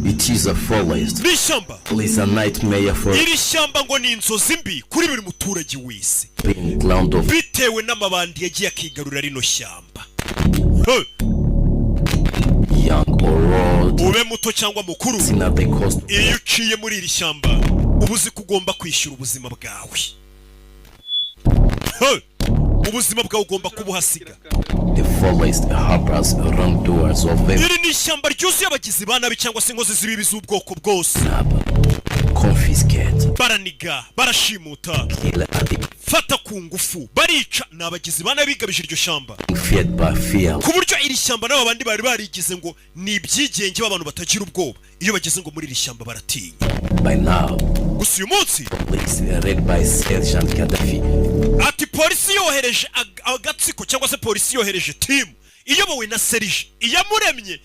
It is a forest. N'ishyamba. It is a nightmare for iri shyamba ngo ni inzozi mbi kuri buri muturage wese ground of bitewe n'amabandi yagiye akigarurira rino shyamba. young or old. Ube muto cyangwa mukuru, At the cost. iyo uciye muri iri shyamba uba uzi ko ugomba kwishyura ubuzima bwawe. Ubuzima bwawe ugomba kubuhasiga. The forest harbors wrongdoers of every iri ni ishyamba ryuzuye abagizi ba nabi cyangwa se inkozi z'ibibi z'ubwoko bwose. confiscate, Baraniga, barashimuta, kill, fata ku ngufu, barica. Ni abagizi ba nabi bigabije iryo shyamba feared by fear. ku buryo iri shyamba n'aba bandi bari barigize ngo ni ibyigenge b'abantu batagira ubwoba. Iyo bageze ngo muri iri shyamba baratinya. By now, Gusa uyu munsi police led by Sergeant Gaddafi ati polisi yohereje agatsiko cyangwa se polisi yohereje timu iyobowe na Serge Iyamuremye